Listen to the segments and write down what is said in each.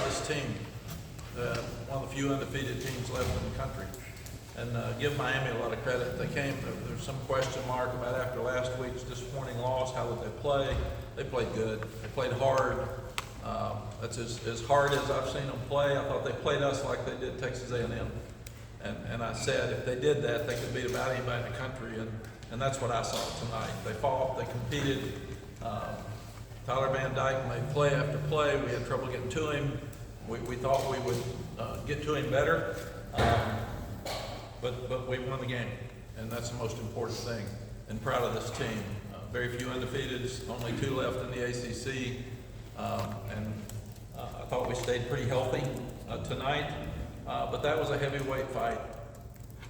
this team. One of the few undefeated teams left in the country. And give Miami a lot of credit. They came, there's some question mark about after last week's disappointing loss, how did they play? They played good. They played hard. That's as hard as I've seen them play. I thought they played us like they did Texas A&M. And I said if they did that, they could beat about anybody in the country. And that's what I saw tonight. They fought, they competed. Tyler Van Dyke made play after play. We had trouble getting to him. We thought we would get to him better. But we won the game, and that's the most important thing. And proud of this team. Very few undefeateds, only 2 left in the ACC. And I thought we stayed pretty healthy tonight. But that was a heavyweight fight.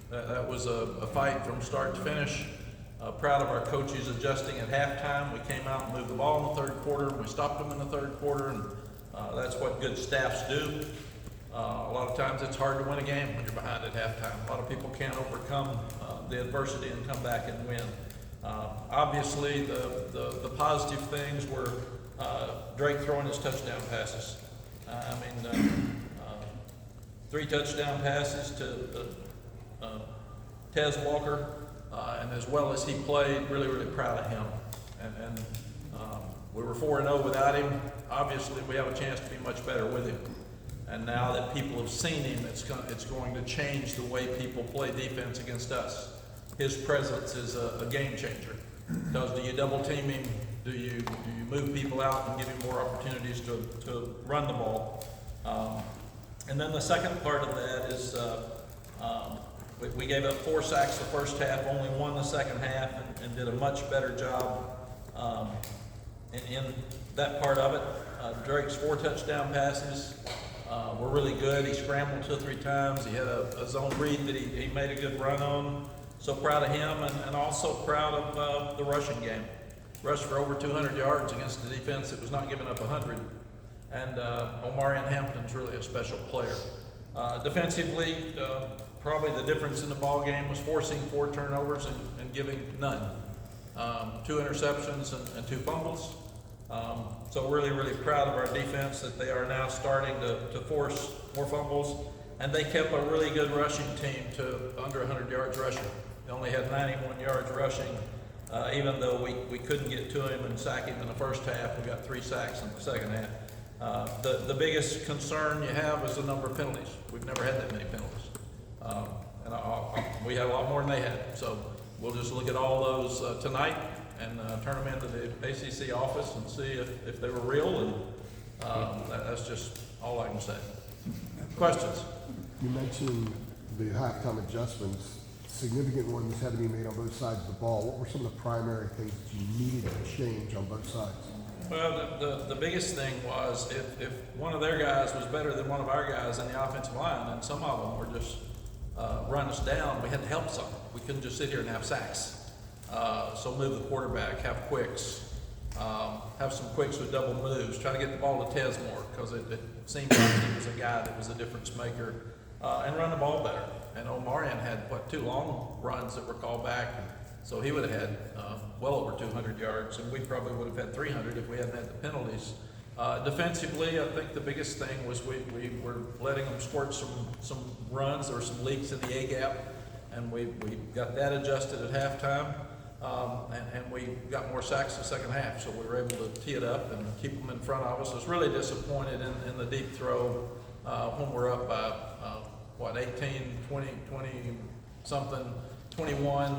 That was a fight from start to finish. Proud of our coaches adjusting at halftime. We came out and moved the ball in the third quarter. We stopped them in the third quarter, and that's what good staffs do. A lot of times it's hard to win a game when you're behind at halftime. A lot of people can't overcome the adversity and come back and win. Obviously, the positive things were Drake throwing his touchdown passes. 3 touchdown passes to Tez Walker, and as well as he played, really proud of him. And we were 4-0 without him. Obviously, we have a chance to be much better with him. And now that people have seen him, it's going to change the way people play defense against us. His presence is a game changer. Because do you double team him? Do you move people out and give him more opportunities to run the ball? And then the second part of that is we gave up 4 sacks the first half, only 1 the second half, and did a much better job in that part of it. Drake's 4 touchdown passes were really good. He scrambled 2 or 3 times. He had a zone read that he made a good run on. So proud of him, and also proud of the rushing game. Rushed for over 200 yards against the defense that was not giving up 100. And Omarion Hampton's really a special player. Defensively, probably the difference in the ball game was forcing 4 turnovers and giving none. 2 interceptions and 2 fumbles. So really proud of our defense that they are now starting to force more fumbles. And they kept a really good rushing team to under 100 yards rushing. They only had 91 yards rushing, even though we couldn't get to him and sack him in the first half. We got 3 sacks in the second half. The biggest concern you have is the number of penalties. We've never had that many penalties. And we had a lot more than they had. So we'll just look at all those tonight and turn them into the ACC office and see if they were real. And that's just all I can say. Questions? You mentioned the halftime adjustments. Significant ones had to be made on both sides of the ball. What were some of the primary things that you needed to change on both sides? Well, the biggest thing was if one of their guys was better than one of our guys in the offensive line, then some of them were just run us down. We had to help some. We couldn't just sit here and have sacks. So move the quarterback, have quicks, have some quicks with double moves, try to get the ball to Tez more, because it seemed like he was a guy that was a difference maker, and run the ball better. And Omarion had, 2 long runs that were called back, so he would have had well over 200 yards, and we probably would have had 300 if we hadn't had the penalties. Defensively, I think the biggest thing was we were letting them squirt some runs. There were some leaks in the A-gap, and we got that adjusted at halftime. And we got more sacks in the second half, so we were able to tee it up and keep them in front of us. I was really disappointed in the deep throw when we're up by 18, 20 something, 21.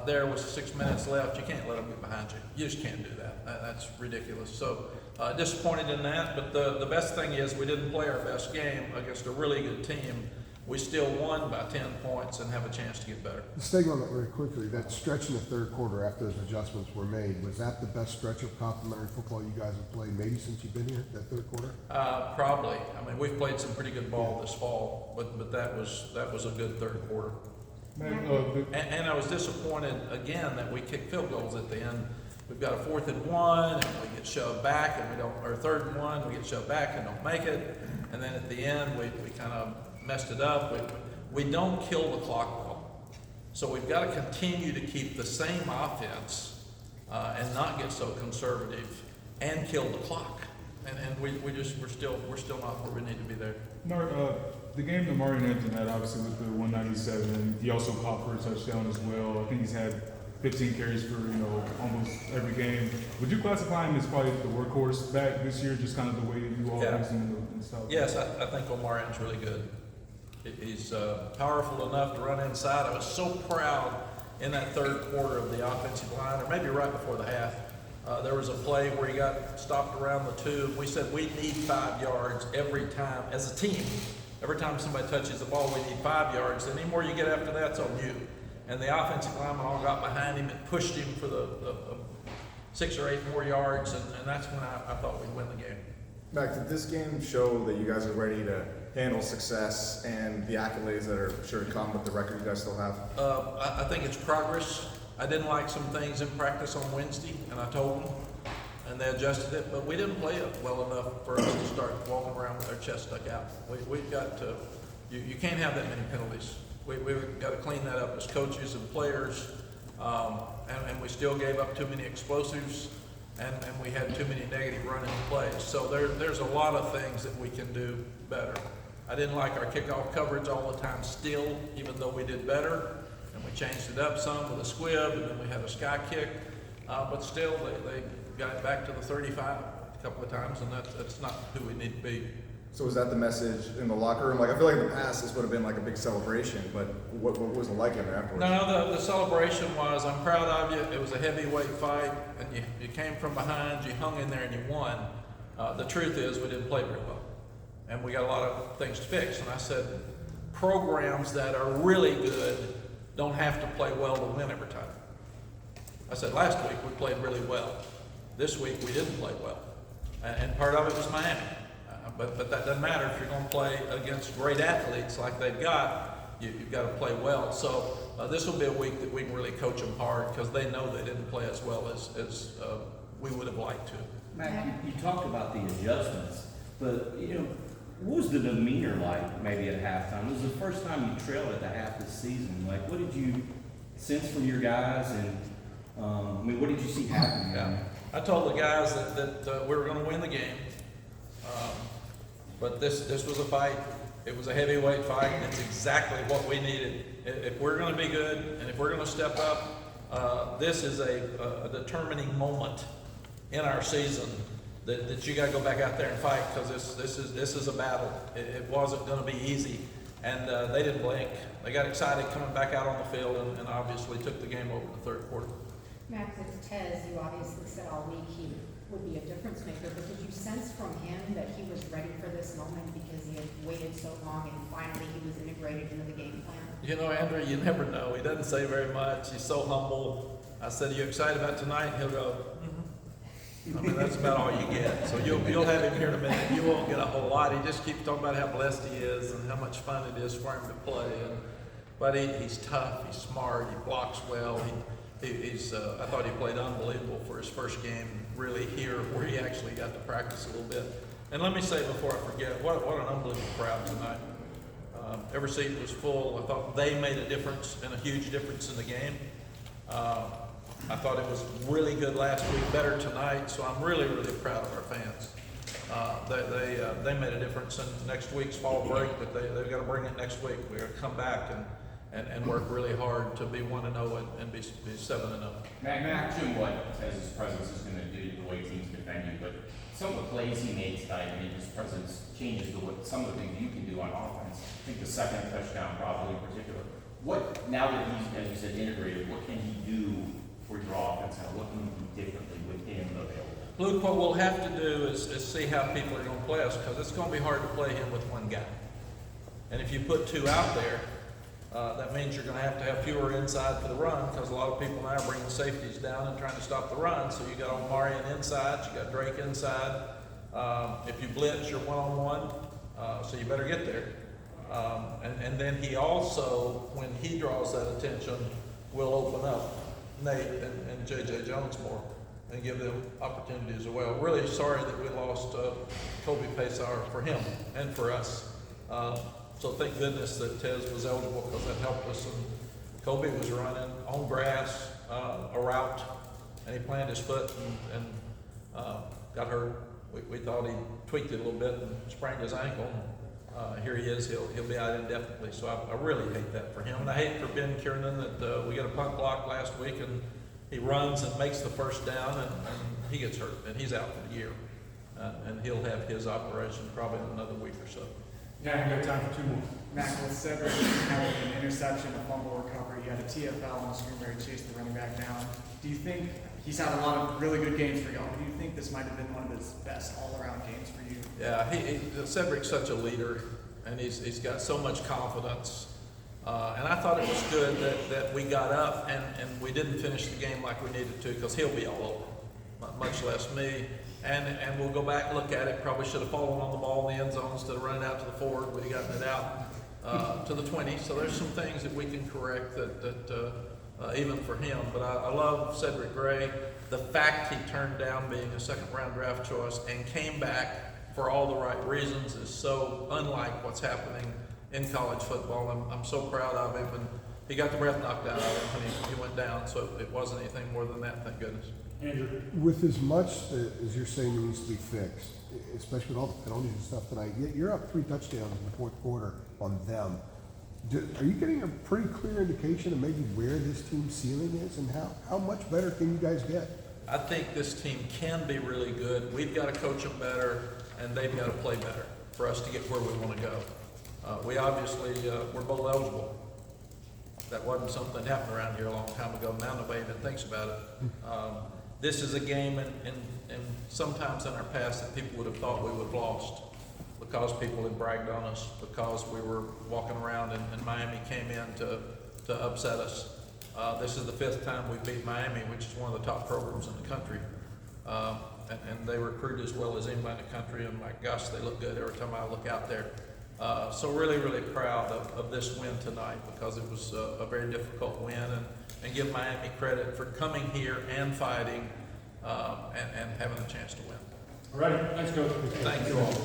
There was 6 minutes left. You can't let them get behind you. You just can't do that. That's ridiculous. So disappointed in that, but the best thing is we didn't play our best game against a really good team. We still won by 10 points and have a chance to get better. Staying on that very quickly, that stretch in the third quarter after those adjustments were made, was that the best stretch of complimentary football you guys have played maybe since you've been here, that third quarter? Probably. I mean, we've played some pretty good ball this fall, but that was a good third quarter. And I was disappointed again that we kicked field goals at the end. We've got a 4th and 1, and we get shoved back, and we don't, or 3rd and 1, we get shoved back and don't make it. And then at the end, we kind of messed it up. We don't kill the clock well. So we've got to continue to keep the same offense and not get so conservative and kill the clock. And we're still not where we need to be there. Mark, the game that Mario Hampton had, obviously, with the 197, he also caught for a touchdown as well. I think he's had 15 carries for, almost every game. Would you classify him as probably the workhorse back this year, just kind of the way that you all use him and stuff? Yes, I think Omarian's really good. He's powerful enough to run inside. I was so proud in that third quarter of the offensive line, or maybe right before the half. There was a play where he got stopped around the 2. We said we need 5 yards every time as a team. Every time somebody touches the ball, we need 5 yards. Any more you get after that, it's on you. And the offensive linemen all got behind him and pushed him for the 6 or 8 more yards, and that's when I thought we'd win the game. Mac, did this game show that you guys are ready to handle success and the accolades that are sure to come with the record you guys still have? I think it's progress. I didn't like some things in practice on Wednesday, and I told them, and they adjusted it, but we didn't play it well enough for us to start walking around with our chest stuck out. We've got to, you can't have that many penalties. We've got to clean that up as coaches and players, and we still gave up too many explosives, and we had too many negative running plays. So there's a lot of things that we can do better. I didn't like our kickoff coverage all the time still, even though we did better, and we changed it up some with a squib, and then we had a sky kick, but still they got it back to the 35 a couple of times, and that's not who we need to be. So was that the message in the locker room? Like, I feel like in the past this would have been like a big celebration, but what was it like in there afterwards? No, the celebration was, I'm proud of you. It was a heavyweight fight, and you came from behind, you hung in there, and you won. The truth is, we didn't play very well, and we got a lot of things to fix. And I said, programs that are really good don't have to play well to win every time. I said last week we played really well. This week we didn't play well, and part of it was Miami. But that doesn't matter if you're going to play against great athletes like they've got. You've got to play well. So this will be a week that we can really coach them hard because they know they didn't play as well as we would have liked to. Mac, you talked about the adjustments, but what was the demeanor like maybe at halftime? It was the first time you trailed at the half this season. Like, what did you sense from your guys, and what did you see happening? Yeah. I told the guys that we were going to win the game. But this was a fight. It was a heavyweight fight, and it's exactly what we needed. If we're going to be good, and if we're going to step up, this is a determining moment in our season that you got to go back out there and fight, because this is a battle. It wasn't going to be easy, and they didn't blink. They got excited coming back out on the field, and obviously took the game over the third quarter. Max, it's Tez, you obviously said all week he would be a difference maker, but did you sense from him that he was ready for this moment because he had waited so long and finally he was integrated into the game plan? Andrew, you never know. He doesn't say very much. He's so humble. I said, "Are you excited about tonight?" He'll go, "Mm-hmm." I mean, that's about all you get. So you'll have him here in a minute. You won't get a whole lot. He just keeps talking about how blessed he is and how much fun it is for him to play. But he's tough. He's smart. He blocks well. I thought he played unbelievable for his first game, really here, where he actually got to practice a little bit. And let me say before I forget, what an unbelievable crowd tonight. Every seat was full. I thought they made a difference, and a huge difference in the game. I thought it was really good last week, better tonight, so I'm really, really proud of our fans. They made a difference in next week's fall break, but they've got to bring it next week. We're going to come back and work really hard to be 1-0 and be 7-0. Mac, Jim White says his presence is going to do the way teams defend you, but some of the plays he made tonight, his presence changes some of the things you can do on offense. I think the second touchdown probably in particular. What, now that he's, as you said, integrated, what can he do for your offense, and what can you do differently with him available? Luke, what we'll have to do is see how people are going to play us, because it's going to be hard to play him with one guy. And if you put 2 out there, that means you're going to have fewer inside for the run, because a lot of people now are bringing safeties down and trying to stop the run. So you got Omarian inside, you got Drake inside. If you blitz, you're one-on-one, so you better get there. And then he also, when he draws that attention, will open up Nate and J.J. Jones more and give them opportunities as well. Really sorry that we lost Kobe Paysar for him and for us. So thank goodness that Tez was eligible, because that helped us. And Kobe was running on grass, a route, and he planted his foot and got hurt. we thought he tweaked it a little bit and sprained his ankle. Here he is, he'll be out indefinitely, so I really hate that for him. And I hate for Ben Kiernan that we got a punt block last week and he runs and makes the first down and he gets hurt and he's out for the year. And he'll have his operation probably in another week or so. Yeah, we got time for two more. Mack, with Cedric having an interception, a fumble recovery, you had a TFL on the screen where he chased the running back down. Do you think he's had a lot of really good games for y'all? Do you think this might have been one of his best all-around games for you? Yeah, Cedric's such a leader, and he's got so much confidence. And I thought it was good that we got up and we didn't finish the game like we needed to, because he'll be all over, much less me. And we'll go back and look at it. Probably should have fallen on the ball in the end zone instead of running out to the forward. We'd have gotten it out to the 20. So there's some things that we can correct that even for him. But I love Cedric Gray. The fact he turned down being a second-round draft choice and came back for all the right reasons is so unlike what's happening in college football. I'm so proud of him. And he got the breath knocked out of him when he went down. So it wasn't anything more than that, thank goodness. With as much as you're saying needs to be fixed, especially with all the penalties and stuff tonight, you're up 3 touchdowns in the fourth quarter on them. Are you getting a pretty clear indication of maybe where this team's ceiling is and how much better can you guys get? I think this team can be really good. We've got to coach them better, and they've got to play better for us to get where we want to go. We obviously, we're bowl eligible. That wasn't something that happened around here a long time ago. Now nobody even thinks about it. This is a game, and sometimes in our past that people would have thought we would have lost because people had bragged on us, because we were walking around and Miami came in to upset us. This is the 5th time we beat Miami, which is one of the top programs in the country. And they recruit as well as anybody in the country, and my gosh, they look good every time I look out there. So really, really proud of this win tonight, because it was a very difficult win, and give Miami credit for coming here and fighting and having a chance to win. All right, thanks, Coach. Thank you all.